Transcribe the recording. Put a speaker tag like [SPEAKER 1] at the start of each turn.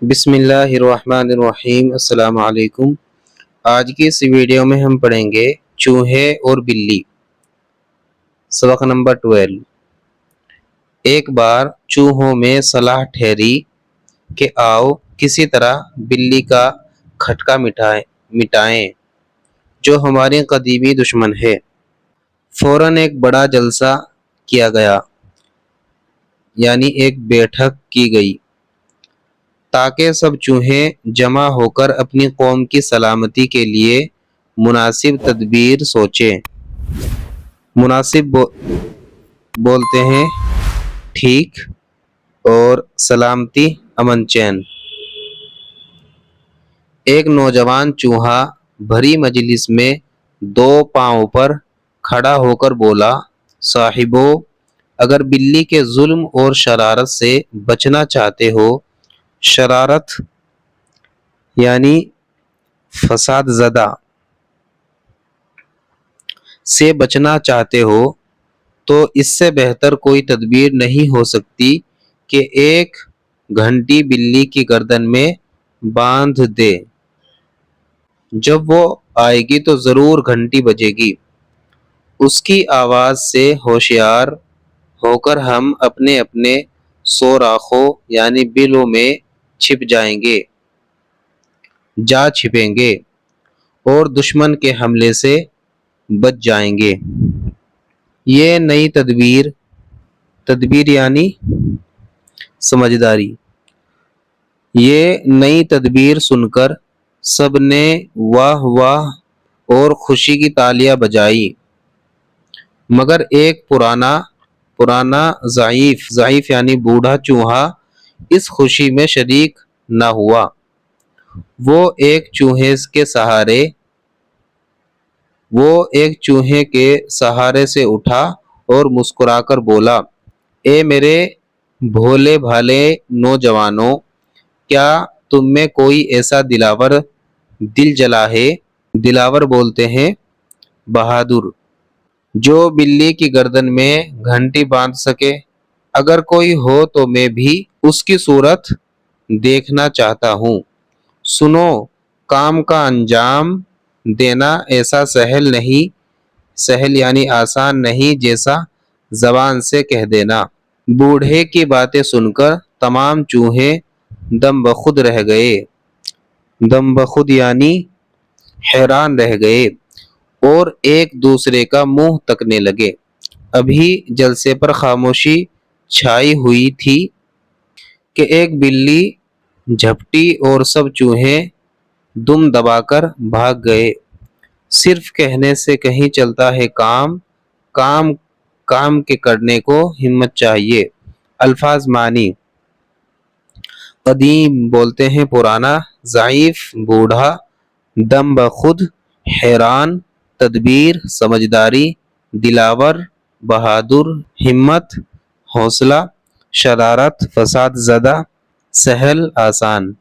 [SPEAKER 1] بسم اللہ الرحمن الرحیم۔ السلام علیکم۔ آج کی اس ویڈیو میں ہم پڑھیں گے چوہے اور بلی، سبق نمبر 12۔ ایک بار چوہوں میں صلاح ٹھہری کہ آؤ کسی طرح بلی کا کھٹکا مٹائیں جو ہماری قدیمی دشمن ہے۔ فوراً ایک بڑا جلسہ کیا گیا، یعنی ایک بیٹھک کی گئی تاکہ سب چوہے جمع ہو کر اپنی قوم کی سلامتی کے لیے مناسب تدبیر سوچیں۔ مناسب بولتے ہیں ٹھیک، اور سلامتی امن چین۔ ایک نوجوان چوہا بھری مجلس میں دو پاؤں پر کھڑا ہو کر بولا، صاحبو، اگر بلی کے ظلم اور شرارت سے بچنا چاہتے ہو، شرارت یعنی فساد زدہ سے بچنا چاہتے ہو، تو اس سے بہتر کوئی تدبیر نہیں ہو سکتی کہ ایک گھنٹی بلی کی گردن میں باندھ دے۔ جب وہ آئے گی تو ضرور گھنٹی بجے گی۔ اس کی آواز سے ہوشیار ہو کر ہم اپنے اپنے سوراخوں یعنی بلوں میں جا چھپیں گے اور دشمن کے حملے سے بچ جائیں گے۔ یہ نئی تدبیر یعنی سمجھداری۔ یہ نئی تدبیر سن کر سب نے واہ واہ اور خوشی کی تالیاں بجائی، مگر ایک پرانا ضعیف یعنی بوڑھا چوہا اس خوشی میں شریک نہ ہوا۔ وہ ایک چوہے کے سہارے سے اٹھا اور مسکرا کر بولا، اے میرے بھولے بھالے نوجوانوں، کیا تم میں کوئی ایسا دل جلا ہے، دلاور بولتے ہیں بہادر، جو بلی کی گردن میں گھنٹی باندھ سکے؟ اگر کوئی ہو تو میں بھی اس کی صورت دیکھنا چاہتا ہوں۔ سنو، کام کا انجام دینا ایسا سہل یعنی آسان نہیں جیسا زبان سے کہہ دینا۔ بوڑھے کی باتیں سن کر تمام چوہے دم بخود یعنی حیران رہ گئے اور ایک دوسرے کا منہ تکنے لگے۔ ابھی جلسے پر خاموشی چھائی ہوئی تھی کہ ایک بلی جھپٹی اور سب چوہے دم دبا کر بھاگ گئے۔ صرف کہنے سے کہیں چلتا ہے کام کے کرنے کو ہمت چاہیے۔ الفاظ معنی: قدیم بولتے ہیں پرانا، ضعیف بوڑھا، دم بخود حیران، تدبیر سمجھداری، دلاور بہادر، ہمت حوصلہ، شرارت فساد زدہ، سہل آسان۔